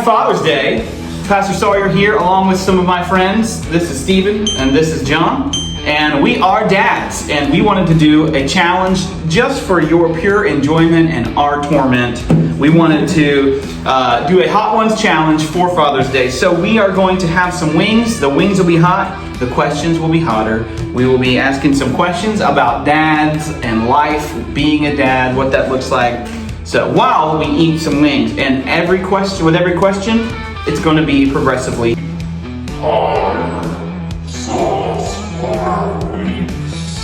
Father's Day. Pastor Sawyer here along with some of my friends. This is Stephen and this is John. And we are dads, and we wanted to do a challenge just for your pure enjoyment and our torment. We wanted to do a Hot Ones challenge for Father's Day. So we are going to have some wings. The wings will be hot. The questions will be hotter. We will be asking some questions about dads and life, being a dad, what that looks like. So while we eat some wings, and with every question, it's going to be progressively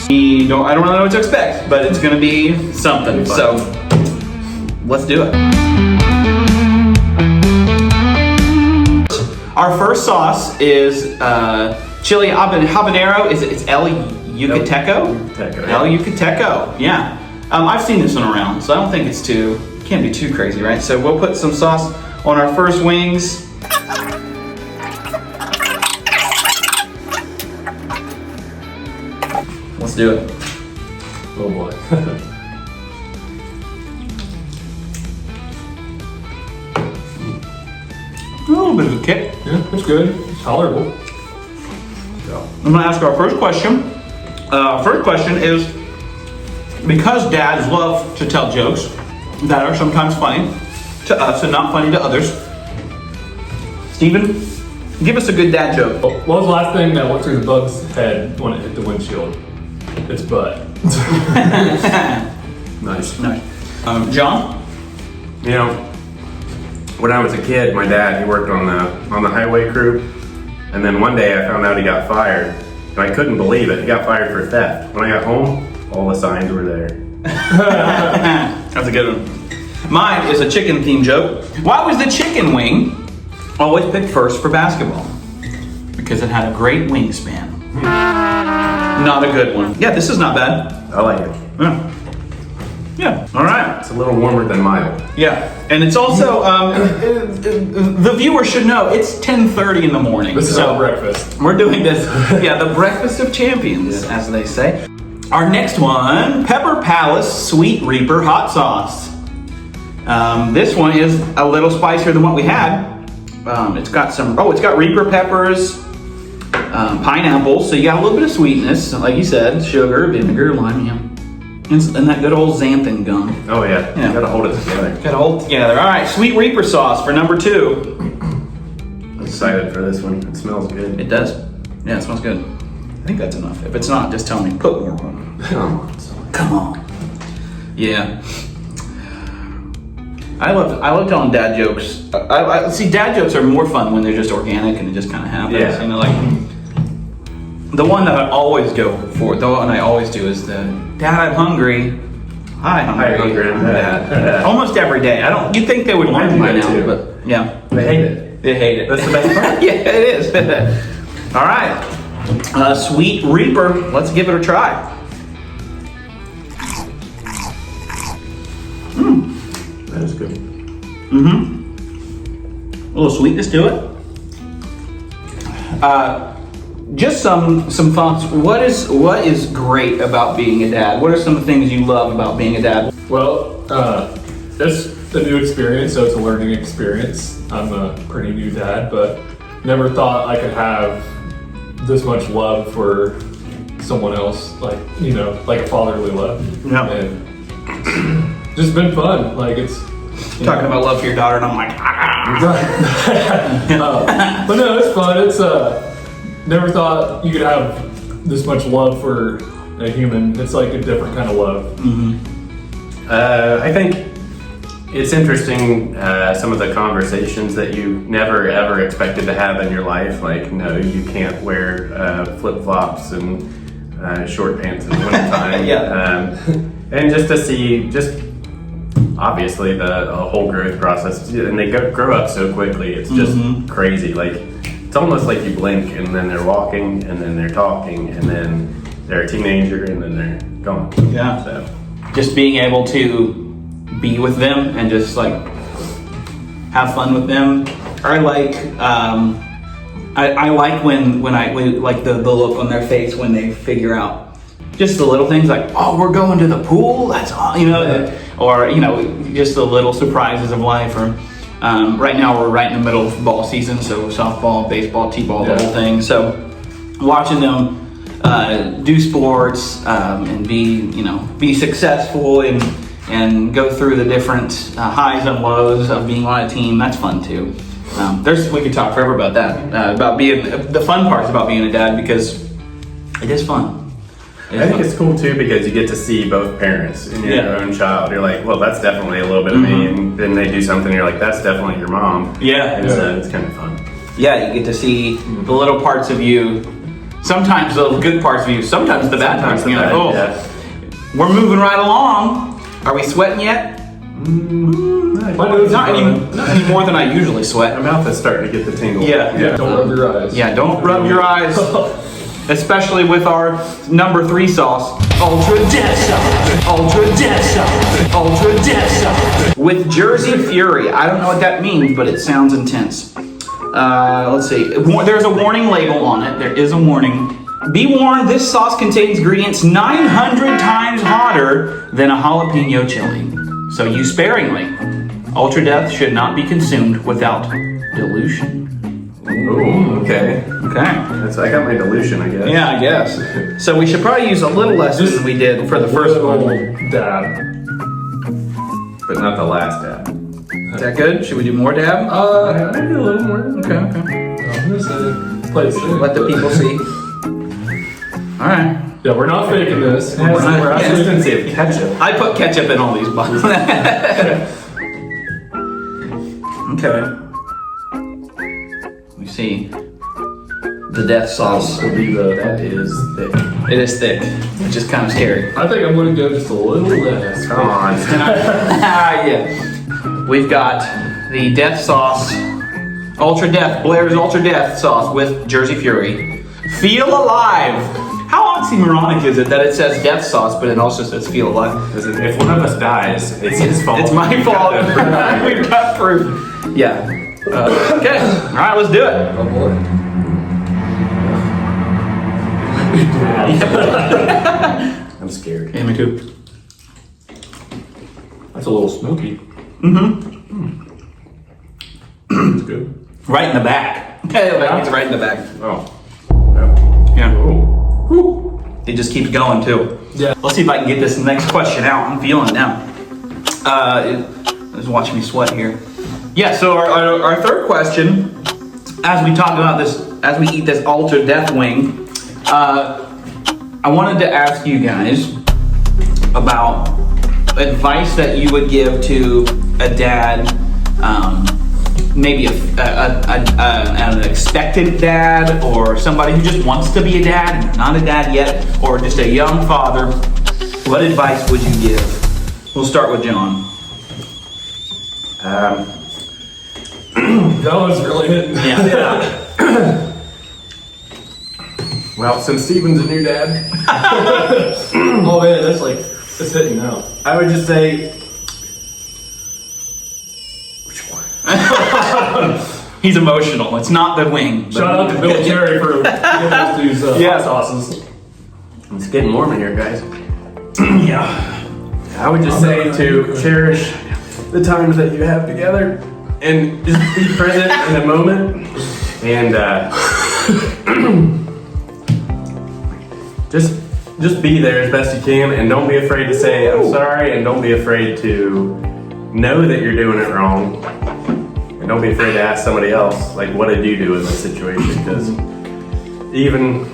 I don't really know what to expect, but it's going to be something. So let's do it. Our first sauce is chili habanero. It's El Yucateco? El Yucateco, yeah. I've seen this one around, so I don't think can't be too crazy, right? So we'll put some sauce on our first wings. Let's do it. Oh boy. A little bit of a kick. Yeah, it's good. It's tolerable. I'm gonna ask our first question. First question is, because dads love to tell jokes that are sometimes funny to us and not funny to others, Stephen, give us a good dad joke. What was the last thing that went through the bug's head when it hit the windshield? Its butt. Nice. John? You know, when I was a kid, my dad, he worked on the highway crew, and then one day I found out he got fired, and I couldn't believe it. He got fired for theft. When I got home, all the signs were there. That's a good one. Mine is a chicken themed joke. Why was the chicken wing always picked first for basketball? Because it had a great wingspan. Not a good one. Yeah, this is not bad. I like it. Yeah. All right. It's a little warmer than mild. Yeah, and it's also the viewer should know it's 10:30 in the morning. This is our breakfast. We're doing this. Yeah, the breakfast of champions, as they say. Our next one, Pepper Palace Sweet Reaper hot sauce. This one is a little spicier than what we had. It's got Reaper peppers, pineapple, so you got a little bit of sweetness, like you said, sugar, vinegar, lime, yeah. And that good old xanthan gum. Oh yeah, you gotta hold it together. Gotta hold it together. All right, Sweet Reaper sauce for number 2. I'm excited for this one. It smells good. It does. Yeah, it smells good. I think that's enough. If it's not, just tell me. Put more on. Come on. Yeah. I love telling dad jokes. I see, dad jokes are more fun when they're just organic and it just kind of happens. Yeah. You know, like the one that I always go for, the one I always do is the Dad, I'm hungry. Hi, hungry. Dad. Almost every day. You'd think they would learn by now, too. but yeah. They hate it. They hate it. That's the best part. Yeah, it is. All right. Sweet Reaper. Let's give it a try. That is good. A little sweetness to it. Just some thoughts. What is great about being a dad? What are some things you love about being a dad? Well, it's a new experience, so it's a learning experience. I'm a pretty new dad, but never thought I could have this much love for someone else, like a fatherly love. Yeah. And it's just been fun. Like it's Talking about love for your daughter, and I'm like, but no, it's fun. It's never thought you could have this much love for a human. It's like a different kind of love. I think it's interesting, some of the conversations that you never ever expected to have in your life. Like, no, you can't wear flip-flops and short pants in the wintertime. Yeah. And just to see, obviously the whole growth process, and they grow up so quickly. It's just crazy. Like, it's almost like you blink and then they're walking and then they're talking and then they're a teenager and then they're gone. Yeah. So just being able to be with them and just like have fun with them. I like when I like the look on their face when they figure out just the little things like, oh, we're going to the pool. That's all, or just the little surprises of life. Or Right now we're right in the middle of ball season, so softball, baseball, t-ball, the Yeah. whole thing. So watching them do sports and be successful and go through the different highs and lows of being on a team, that's fun too. We could talk forever about that, about being the fun parts about being a dad, because it is fun. I think it's cool too because you get to see both parents in your own child. You're like, well, that's definitely a little bit of me, and then they do something, you're like, that's definitely your mom. Yeah. And so it's kind of fun. Yeah, you get to see the little parts of you. Sometimes the good parts of you. Sometimes the bad parts. You're like, oh, we're moving right along. Are we sweating yet? Not any more than I usually sweat. My mouth is starting to get the tingle. Yeah. Don't rub your eyes. Yeah, don't rub your eyes. Especially with our number 3 sauce, Ultra Death Sauce, Ultra Death Sauce, Ultra Death Sauce. With Jersey Fury. I don't know what that means, but it sounds intense. Let's see. There's a warning label on it. There is a warning. Be warned, this sauce contains ingredients 900 times hotter than a jalapeno chili. So use sparingly. Ultra Death should not be consumed without dilution. Ooh, okay. Okay. So I got my dilution, I guess. Yeah, I guess. So we should probably use a little less than we did for the first one. Dab. But not the last dab. Is that good? Should we do more dab? Maybe a little more. Okay. I'm gonna say, play it safe. Let the people see. All right. Yeah, we're not faking this. We're not- We're actually Consistency of ketchup. I put ketchup in all these buns. Okay. We see the death sauce. will be That the. is thick. It is thick, which is kind of scary. I think I'm gonna go just a little less. Come on. Yeah. We've got the death sauce, Ultra Death, Blair's Ultra Death sauce with Jersey Fury. Feel alive. How oxymoronic is it that it says death sauce, but it also says feel alive? Listen, if one of us dies, it's his fault. It's my fault. We've got proof. Yeah. Okay. All right, let's do it. Oh boy. I'm scared. Yeah, me too. That's a little smoky. It's good. Right in the back. It's right in the back. Oh. Yeah. Ooh. It just keeps going too. Yeah. Let's see if I can get this next question out. I'm feeling it now. Just watch me sweat here. Yeah, so our third question, as we talk about this, as we eat this Ultra Death wing, I wanted to ask you guys about advice that you would give to a dad, maybe an expected dad, or somebody who just wants to be a dad and they're not a dad yet, or just a young father. What advice would you give? We'll start with John. That was really hitting. Yeah. Well, since Steven's a new dad, Oh man, it's hitting now. I would just say. Which one? He's emotional. It's not the wing. but- Shout out to Bill Terry for giving us these hot sauces. It's getting warm in here, guys. Yeah. I would just say to cherish the times that you have together and just be present in the moment and just be there as best you can, and don't be afraid to say I'm sorry, and don't be afraid to know that you're doing it wrong, and don't be afraid to ask somebody else, like, what did you do in this situation? Because even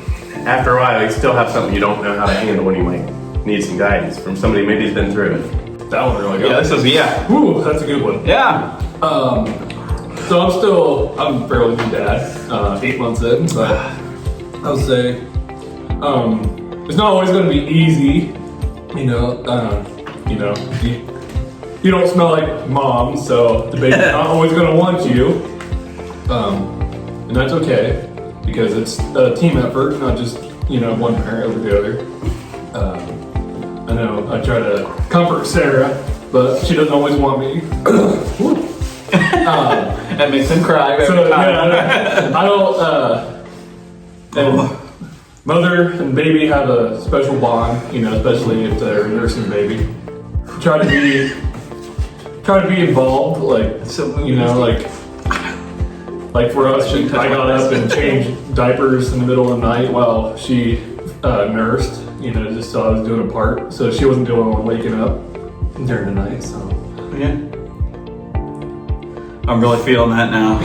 after a while you still have something you don't know how to handle when you might need some guidance from somebody maybe who's been through it. That one really got Yeah, this is, yeah. Woo, that's a good one. Yeah. So I'm fairly new dad, 8 months in, but I would say, it's not always going to be easy, you don't smell like mom, so the baby's not always going to want you, and that's okay, because it's a team effort, not just, one parent over the other. I know I try to comfort Sarah, but she doesn't always want me. That makes him cry every So time. yeah, I don't. And mother and baby have a special bond, especially if they're nursing the baby. Try to try to be involved, like, So you know, like for us, I got up and changed diapers in the middle of the night while she nursed, you know, just so I was doing a part. So she wasn't the only one waking up during the night, so. Yeah. I'm really feeling that now.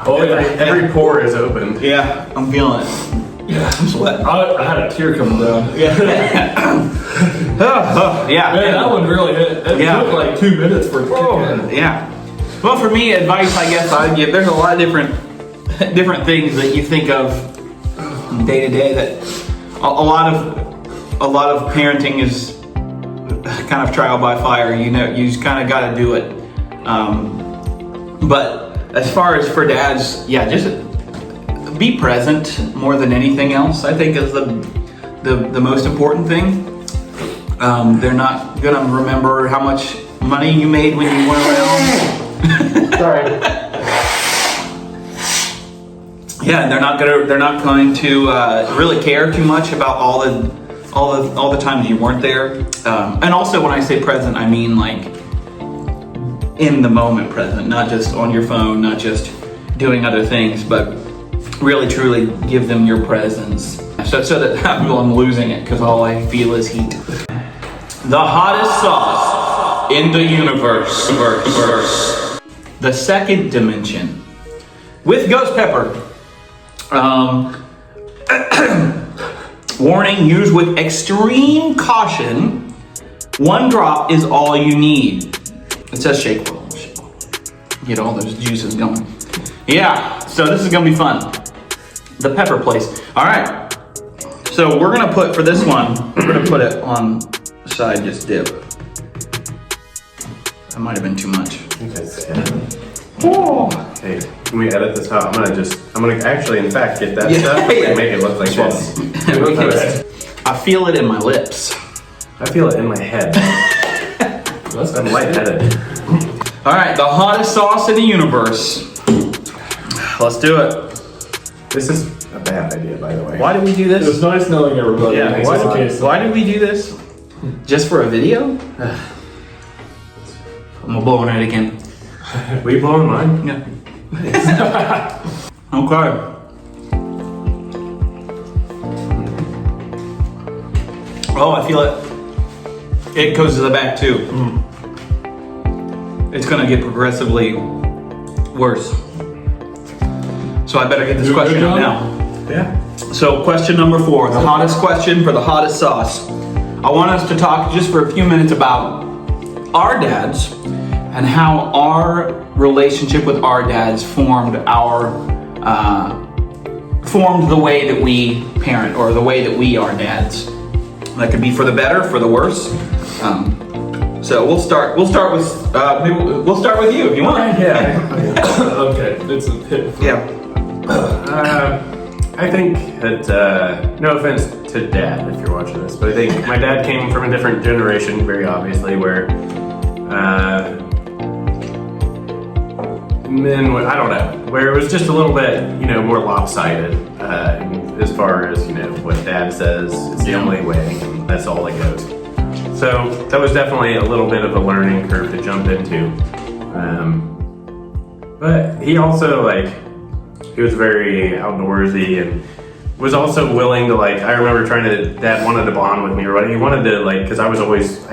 Oh, yeah. Every pore is open. Yeah, I'm feeling it. Yeah. I'm sweating. I had a tear coming down. Yeah. Yeah. Man, that one really hit. It took like 2 minutes for it to kick in. Yeah. Well, for me, advice I guess I'd give. There's a lot of different things that you think of day to day. That a lot of parenting is kind of trial by fire. You know, you just kind of got to do it. But as far as for dads, yeah, just be present more than anything else. I think is the most important thing. They're not gonna remember how much money you made when you went around. Sorry. Yeah, they're not going to really care too much about all the times you weren't there. And also, when I say present, I mean like in the moment present, not just on your phone, not just doing other things, but really truly give them your presence. So that I'm losing it because all I feel is heat. The hottest sauce in the universe. The second dimension with ghost pepper. Warning, use with extreme caution. 1 drop is all you need. It says shake well. Get all those juices going. Yeah, so this is gonna be fun. The pepper place. All right. So we're gonna put, for this one, we're gonna put it on the side, just dip. That might have been too much. Hey, can we edit this out? I'm gonna actually, in fact, get that stuff and make it look like this. I feel it in my lips. I feel it in my head. I'm lightheaded. All right, the hottest sauce in the universe. Let's do it. This is a bad idea, by the way. Why did we do It was this? nice knowing everybody. Yeah, Why did we do this? Just for a video? I'm blowing it again. Were you blowing mine? Yeah. Okay. Oh, I feel it. It goes to the back too. It's gonna get progressively worse. So I better get this question up now. Yeah. So question number 4, the hottest question for the hottest sauce. I want us to talk just for a few minutes about our dads and how our relationship with our dads formed the way that we parent, or the way that we are dads. That could be for the better, for the worse. So we'll start with you if you want. Yeah. Okay, it's a hit. Yeah. I think that, no offense to Dad if you're watching this, but I think my dad came from a different generation, very obviously, where men, I don't know, where it was just a little bit, more lopsided as far as, what Dad says is the only way, and that's all it goes. So that was definitely a little bit of a learning curve to jump into. But he also, he was very outdoorsy and was also willing to, I remember Dad wanted to bond with me, or he wanted to, because I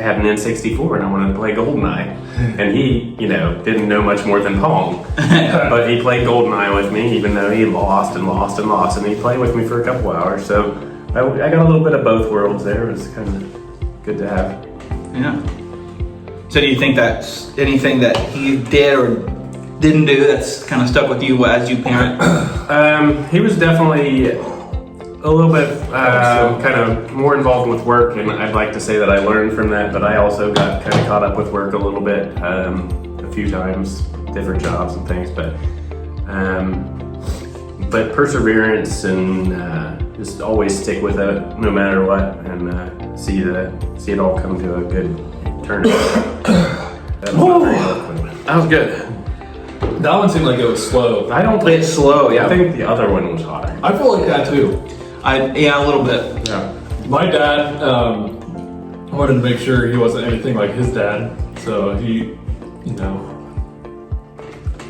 had an N64 and I wanted to play GoldenEye. And he, didn't know much more than Pong. But he played GoldenEye with me, even though he lost and lost and lost, and he played with me for a couple hours. So I got a little bit of both worlds there. It was kind of good to have. Yeah. So do you think that's anything that he did or didn't do that's kind of stuck with you as you parent? He was definitely a little bit kind of more involved with work, and I'd like to say that I learned from that, but I also got kind of caught up with work a little bit a few times, different jobs and things, but perseverance and just always stick with it no matter what, and see it all come to a good turn. That was good. That one seemed like it was slow. I don't It's slow, yeah. I think the other one was hotter. I feel like that too. Yeah, a little bit. Yeah. My dad wanted to make sure he wasn't anything like his dad, so he you know,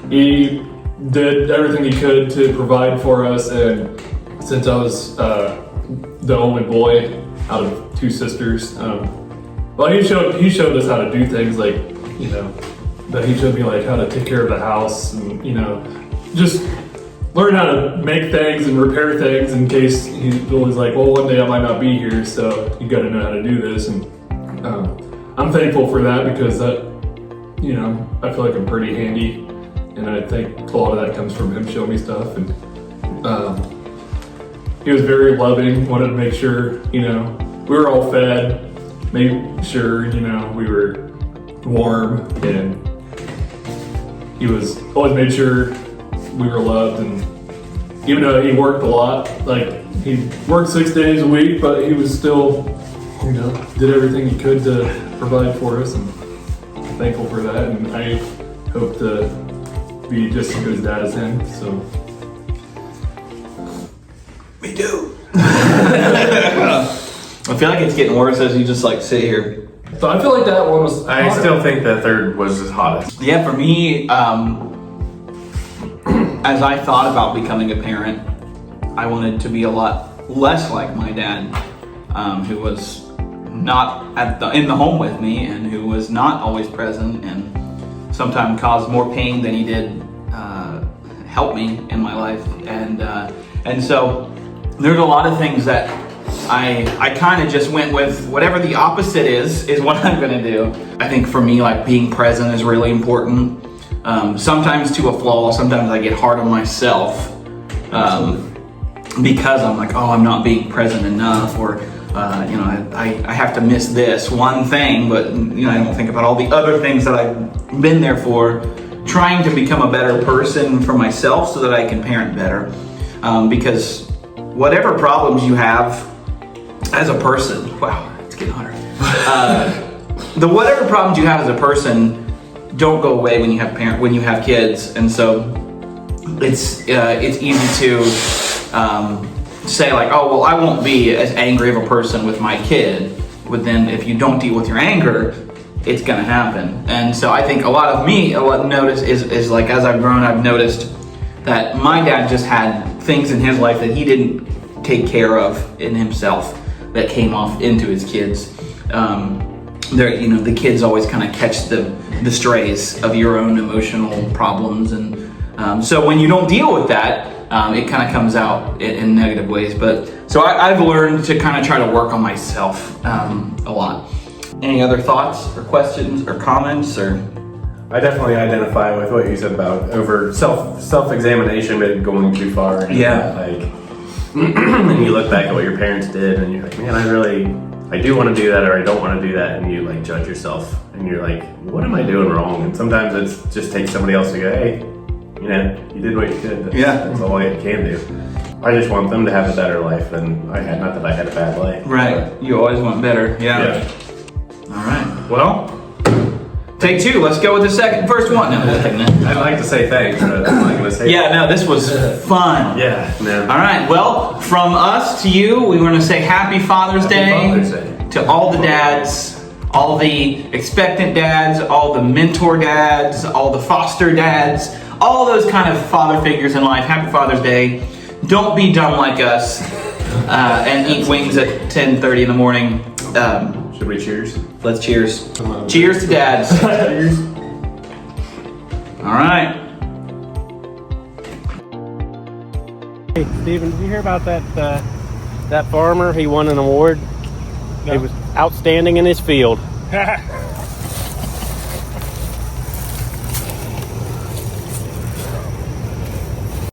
he did everything he could to provide for us, and since I was the only boy out of 2 sisters, well, he showed us how to do things, like, you know, that he showed me like how to take care of the house, and, you know, just learn how to make things and repair things in case he's always like, well, one day I might not be here, so you got to know how to do this. And I'm thankful for that, because that, you know, I feel like I'm pretty handy, and I think a lot of that comes from him showing me stuff. And he was very loving, wanted to make sure, you know, we were all fed, made sure, you know, we were warm, and he was always made sure we were loved. And even though he worked a lot, like he worked 6 days a week, but he was still, you know, did everything he could to provide for us, and I'm thankful for that. And I hope to be just as good as dad as him. So Me too. I feel like it's getting worse as you just like sit here. So I feel like that one was. I still think the third was the hottest. Yeah, for me, as I thought about becoming a parent, I wanted to be a lot less like my dad, who was not in the home with me, and who was not always present, and sometimes caused more pain than he did help me in my life. And so there's a lot of things that I kind of just went with whatever the opposite is what I'm going to do. I think for me, like, being present is really important. Sometimes to a flaw. Sometimes I get hard on myself because I'm like, oh, I'm not being present enough, or you know, I have to miss this one thing, but, you know, I don't think about all the other things that I've been there for, trying to become a better person for myself so that I can parent better. Because whatever problems you have as a person, wow, it's getting hotter. Whatever problems you have as a person don't go away when you have kids, and so it's easy to say like, oh, well, I won't be as angry of a person with my kid, but then if you don't deal with your anger, it's gonna happen. And so I think a lot of notice is like, as I've grown, I've noticed that my dad just had things in his life that he didn't take care of in himself that came off into his kids. You know, the kids always kind of catch the strays of your own emotional problems, and so when you don't deal with that, it kind of comes out in negative ways. But so I've learned to kind of try to work on myself a lot. Any other thoughts or questions or comments? Or I definitely identify with what you said about over self-examination, but going too far. Yeah. Like, and you look back at what your parents did, and you're like, man, I do want to do that, or I don't want to do that, and you like judge yourself, and you're like, what am I doing wrong? And sometimes it's just takes somebody else to go, hey, you know, you did what you could. That's all I can do. I just want them to have a better life than I had. Not that I had a bad life. Right. You always want better. Yeah. All right. Well, take 2. Let's go with the first one. No, I'd like to say thanks, but I'm not going to say yeah, no, this was fun. Yeah, no. All right. Well, from us to you, we want to say Happy Father's Day to all the dads, all the expectant dads, all the mentor dads, all the foster dads, all those kind of father figures in life. Happy Father's Day. Don't be dumb like us and eat wings at 10:30 in the morning. Should we cheers? Let's cheers. Cheers to dads. Cheers. All right. Hey, Stephen, did you hear about that farmer? He won an award. No. He was outstanding in his field.